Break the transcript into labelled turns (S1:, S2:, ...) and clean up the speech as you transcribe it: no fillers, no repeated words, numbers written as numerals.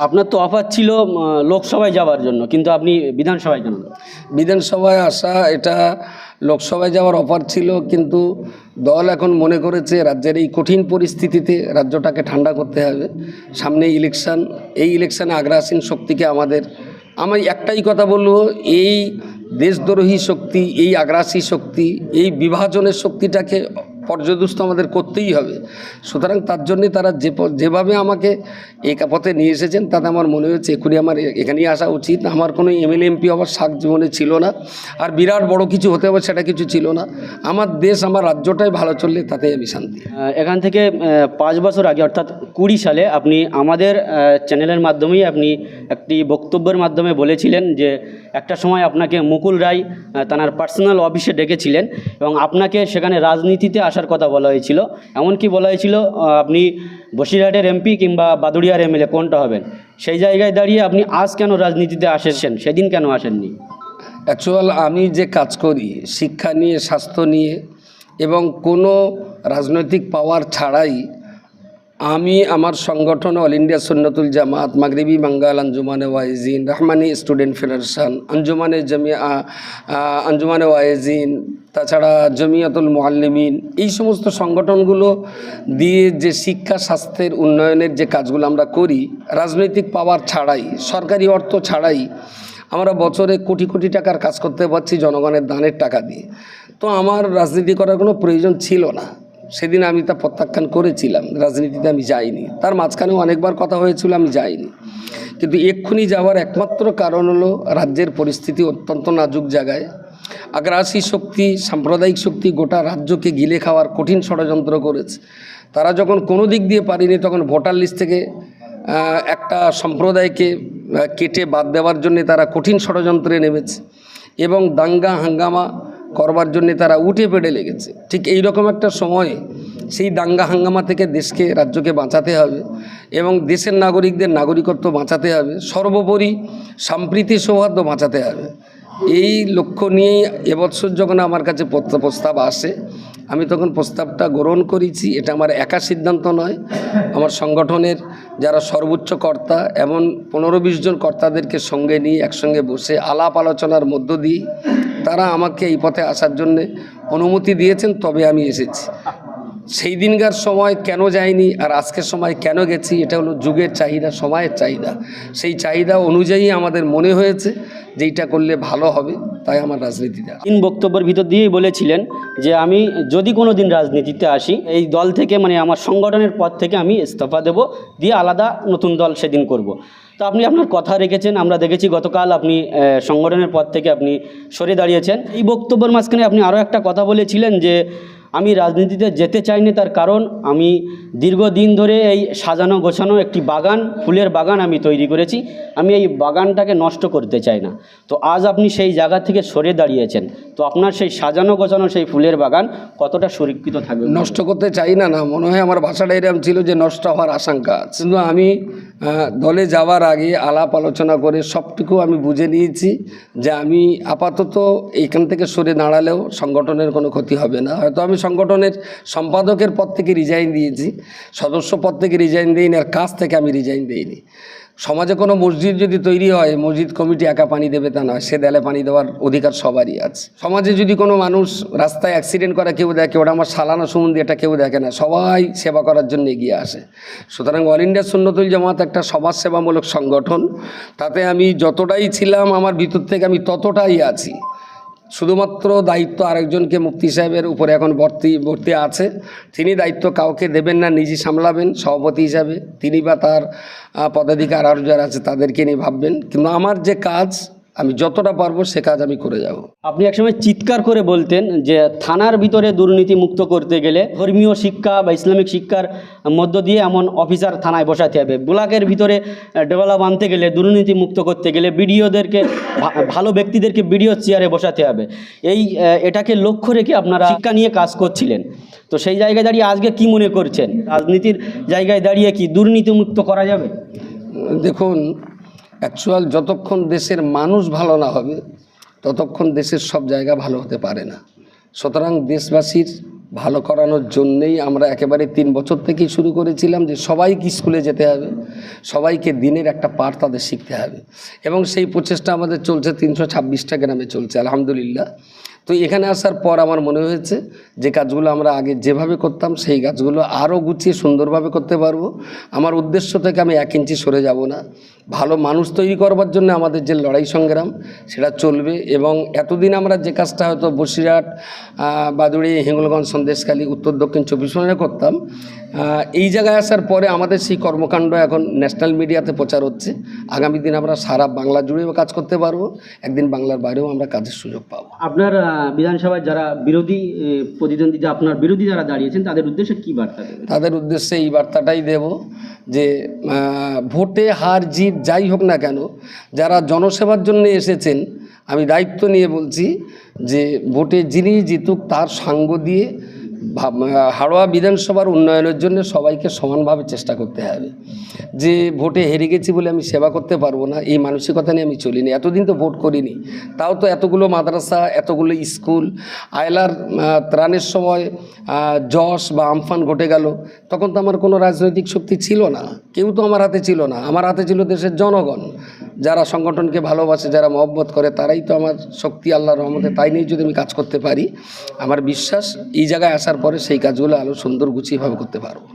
S1: আপনার তো অফার ছিল লোকসভায় যাওয়ার জন্য, কিন্তু আপনি বিধানসভায় কেন?
S2: বিধানসভায় আসা, এটা লোকসভায় যাওয়ার অফার ছিল, কিন্তু দল এখন মনে করেছে রাজ্যের এই কঠিন পরিস্থিতিতে রাজ্যটাকে ঠান্ডা করতে হবে। সামনে ইলেকশন, এই ইলেকশনে আগ্রাসীন শক্তিকে আমি একটাই কথা বলবো, এই দেশদ্রোহী শক্তি, এই আগ্রাসী শক্তি, এই বিভাজনের শক্তিটাকে পর্যদস্ত আমাদের করতেই হবে। সুতরাং তার জন্যে তারা যেভাবে আমাকে এই পথে নিয়ে এসেছেন, তাতে আমার মনে হয়েছে এক্ষুনি আমার এখানেই আসা উচিত। আমার কোনো এমএলএ এমপি হওয়ার শাক জীবনে ছিল না, আর বিরাট বড় কিছু হতে হবে সেটা কিছু ছিল না। আমার দেশ, আমার রাজ্যটাই ভালো চললে তাতেই আমি শান্তি।
S1: এখান থেকে 5 বছর আগে অর্থাৎ 20 সালে আপনি আমাদের চ্যানেলের মাধ্যমেই আপনি একটি বক্তব্যের মাধ্যমে বলেছিলেন যে একটা সময় আপনাকে মুকুল রায় তার পার্সোনাল অফিসে ডেকেছিলেন এবং আপনাকে সেখানে রাজনীতিতে আসার কথা বলা হয়েছিল। এমনকি বলা হয়েছিল আপনি বসিরহাটের এমপি কিংবা বাদুড়িয়ার এমএলএ কোনটা হবেন। সেই জায়গায় দাঁড়িয়ে আপনি আজ কেন রাজনীতিতে আসেছেন, সেদিন কেন আসেননি?
S2: অ্যাকচুয়াল আমি যে কাজ করি শিক্ষা নিয়ে, স্বাস্থ্য নিয়ে, এবং কোনো রাজনৈতিক পাওয়ার ছাড়াই আমি আমার সংগঠন অল ইন্ডিয়া সুন্নতুল জামাত, মাগরিবি বাঙ্গাল আঞ্জুমানে ওয়াইজিন, রহমানি স্টুডেন্ট ফেডারেশন, আঞ্জুমানে ওয়াইজিন, তাছাড়া জমিয়াতুল মুআল্লিমিন, এই সমস্ত সংগঠনগুলো দিয়ে যে শিক্ষা স্বাস্থ্যের উন্নয়নের যে কাজগুলো আমরা করি, রাজনৈতিক পাওয়ার ছাড়াই, সরকারি অর্থ ছাড়াই আমরা বছরে কোটি কোটি টাকার কাজ করতে পারছি জনগণের দানের টাকা দিয়ে। তো আমার রাজনীতি করার কোনো প্রয়োজন ছিল না। সেদিন আমি তা প্রত্যাখ্যান করেছিলাম, রাজনীতিতে আমি যাইনি। তার মাঝখানেও অনেকবার কথা হয়েছিল, আমি যাইনি। কিন্তু এক্ষুনি যাওয়ার একমাত্র কারণ হলো রাজ্যের পরিস্থিতি অত্যন্ত নাজুক জায়গায়। আগ্রাসী শক্তি, সাম্প্রদায়িক শক্তি গোটা রাজ্যকে গিলে খাওয়ার কঠিন ষড়যন্ত্র করেছে। তারা যখন কোনো দিক দিয়ে পারেনি, তখন ভোটার লিস্ট থেকে একটা সম্প্রদায়কে কেটে বাদ দেওয়ার জন্য তারা কঠিন ষড়যন্ত্রে নেমেছে এবং দাঙ্গা হাঙ্গামা করবার জন্যে তারা উঠে পেড়ে লেগেছে। ঠিক এই রকম একটা সময়ে সেই দাঙ্গা হাঙ্গামা থেকে দেশকে, রাজ্যকে বাঁচাতে হবে এবং দেশের নাগরিকদের নাগরিকত্ব বাঁচাতে হবে, সর্বোপরি সম্প্রীতি সৌহার্দ্য বাঁচাতে হবে। এই লক্ষ্য নিয়েই এবছর যখন আমার কাছে প্রস্তাব আসে, আমি তখন প্রস্তাবটা গ্রহণ করেছি। এটা আমার একা সিদ্ধান্ত নয়, আমার সংগঠনের যারা সর্বোচ্চ কর্তা, এমন 15-20 জন কর্তাদেরকে সঙ্গে নিয়ে একসঙ্গে বসে আলাপ আলোচনার মধ্য দিয়ে তারা আমাকে এই পথে আসার জন্যে অনুমতি দিয়েছেন, তবে আমি এসেছি। সেই দিনকার সময় কেন যাইনি আর আজকের সময় কেন গেছি, এটা হলো যুগের চাহিদা, সময়ের চাহিদা। সেই চাহিদা অনুযায়ী আমাদের মনে হয়েছে যে এইটা করলে ভালো হবে, তাই আমার রাজনীতিতে।
S1: বক্তব্যের ভিতর দিয়েই বলেছিলেন যে আমি যদি কোনো দিন রাজনীতিতে আসি, এই দল থেকে মানে আমার সংগঠনের পদ থেকে আমি ইস্তফা দেব, দিয়ে আলাদা নতুন দল সেদিন করব। তো আপনি আপনার কথা রেখেছেন। আমরা দেখেছি গতকাল আপনি সংগঠনের পদ থেকে আপনি সরে দাঁড়িয়েছেন। এই বক্তব্যের মাঝখানে আপনি আরও একটা কথা বলেছিলেন যে আমি রাজনীতিতে যেতে চাইনি, তার কারণ আমি দীর্ঘদিন ধরে এই সাজানো গোছানো একটি বাগান, ফুলের বাগান আমি তৈরি করেছি, আমি এই বাগানটাকে নষ্ট করতে চাই না। তো আজ আপনি সেই জায়গা থেকে সরে দাঁড়িয়েছেন, তো আপনার সেই সাজানো গোছানো সেই ফুলের বাগান কতটা সুরক্ষিত থাকবে?
S2: নষ্ট করতে চাই না, না মনে হয় আমার ভাষাটা এরকম ছিল যে নষ্ট হওয়ার আশঙ্কা আছে। কিন্তু আমি দলে যাওয়ার আগে আলাপ আলোচনা করে সবটুকু আমি বুঝে নিয়েছি যে আমি আপাতত এইখান থেকে সরে দাঁড়ালেও সংগঠনের কোনো ক্ষতি হবে না। হয়তো আমি সংগঠনের সম্পাদকের পদ থেকে রিজাইন দিয়েছি, সদস্য পদ থেকে রিজাইন দিইনি, আর কাজ থেকে আমি রিজাইন দিইনি। সমাজে কোনো মসজিদ যদি তৈরি হয়, মসজিদ কমিটি একা পানি দেবে তা নয়, সে দেয়ালে পানি দেওয়ার অধিকার সবারই আছে। সমাজে যদি কোনো মানুষ রাস্তায় অ্যাক্সিডেন্ট করে কেউ দেখে, ওটা আমার সালানা সম্বন্ধে এটা কেউ দেখে না, সবাই সেবা করার জন্য এগিয়ে আসে। সুতরাং অল ইন্ডিয়া সুন্নতুল জামাত একটা সমাজসেবামূলক সংগঠন, তাতে আমি যতটাই ছিলাম আমার ভিতর থেকে আমি ততটাই আছি। শুধুমাত্র দায়িত্ব আরেকজনকে, মুফতি সাহেবের উপরে এখন ভর্তি আছে, তিনি দায়িত্ব কাউকে দেবেন না, নিজে সামলাবেন সভাপতি হিসাবে। তিনি বা তার পদাধিকার আরও যারা আছে তাদেরকে নিয়ে ভাববেন, কিন্তু আমার যে কাজ আমি যতটা পারবো সে কাজ আমি করে যাব।
S1: আপনি একসময় চিৎকার করে বলতেন যে থানার ভিতরে দুর্নীতি মুক্ত করতে গেলে ধর্মীয় শিক্ষা বা ইসলামিক শিক্ষার মধ্য দিয়ে এমন অফিসার থানায় বসাতে হবে। ব্লকের ভিতরে ডেভেলপ আনতে গেলে, দুর্নীতি মুক্ত করতে গেলে বিডিওদেরকে, ভালো ব্যক্তিদেরকে বিডিও চেয়ারে বসাতে হবে। এটাকে লক্ষ্য রেখে আপনারা শিক্ষা নিয়ে কাজ করছিলেন। তো সেই জায়গায় দাঁড়িয়ে আজকে কি মনে করছেন, রাজনীতির জায়গায় দাঁড়িয়ে কি দুর্নীতি মুক্ত করা যাবে?
S2: দেখুন, অ্যাকচুয়াল যতক্ষণ দেশের মানুষ ভালো না হবে ততক্ষণ দেশের সব জায়গা ভালো হতে পারে না। সুতরাং দেশবাসীর ভালো করানোর জন্যেই আমরা একেবারে 3 বছর থেকেই শুরু করেছিলাম যে সবাইকে স্কুলে যেতে হবে, সবাইকে দিনের একটা পাঠ তাদের শিখতে হবে, এবং সেই প্রচেষ্টা আমাদের চলছে 326টা গ্রামে চলছে আলহামদুলিল্লাহ। তো এখানে আসার পর আমার মনে হয়েছে যে কাজগুলো আমরা আগে যেভাবে করতাম সেই কাজগুলো আরও গুছিয়ে সুন্দরভাবে করতে পারবো। আমার উদ্দেশ্য থেকে আমি 1 ইঞ্চি সরে যাব না। ভালো মানুষ তৈরি করবার জন্য আমাদের যে লড়াই সংগ্রাম সেটা চলবে, এবং এতদিন আমরা যে কাজটা হয়তো বসিরহাট, বাদুড়ি, হিঙ্গলগঞ্জ, সন্দেশখালী, উত্তর দক্ষিণ 24 পরগনায় করতাম, এই জায়গায় আসার পরে আমাদের সেই কর্মকাণ্ড এখন ন্যাশনাল মিডিয়াতে প্রচার হচ্ছে। আগামী দিন আমরা সারা বাংলা জুড়েও কাজ করতে পারবো, একদিন বাংলার বাইরেও আমরা কাজের সুযোগ পাবো।
S1: আপনার বিধানসভায় যারা বিরোধী প্রতিদ্বন্দ্বী, যে আপনার বিরোধী যারা দাঁড়িয়েছেন, তাদের উদ্দেশ্যে কি বার্তা দেবেন?
S2: তাদের উদ্দেশ্যে এই বার্তাটাই দেব যে ভোটে হার জিত যাই হোক না কেন, যারা জনসেবার জন্য এসেছেন, আমি দায়িত্ব নিয়ে বলছি যে ভোটে যিনি জিতুক তার সঙ্গ দিয়ে হাড়োয়া বিধানসভার উন্নয়নের জন্য সবাইকে সমানভাবে চেষ্টা করতে হবে। যে ভোটে হেরে গেছি বলে আমি সেবা করতে পারবো না, এই মানসিকতা নিয়ে আমি চলিনি। এতদিন তো ভোট করিনি, তাও তো এতগুলো মাদ্রাসা, এতগুলো স্কুল, আয়লার ত্রাণের সময় যশ বা আমফান ঘটে গেল, তখন তো আমার কোনো রাজনৈতিক শক্তি ছিল না, কেউ তো আমার হাতে ছিল না। আমার হাতে ছিল দেশের জনগণ, যারা সংগঠনকে ভালোবাসে, যারা মহব্বত করে, তারাই তো আমার শক্তি, আল্লাহর রহমতে। তাই নিয়ে যদি আমি কাজ করতে পারি, আমার বিশ্বাস এই জায়গায় আসার পরে সেই কাজগুলো আরও সুন্দর গুছিয়েভাবে করতে পারবো।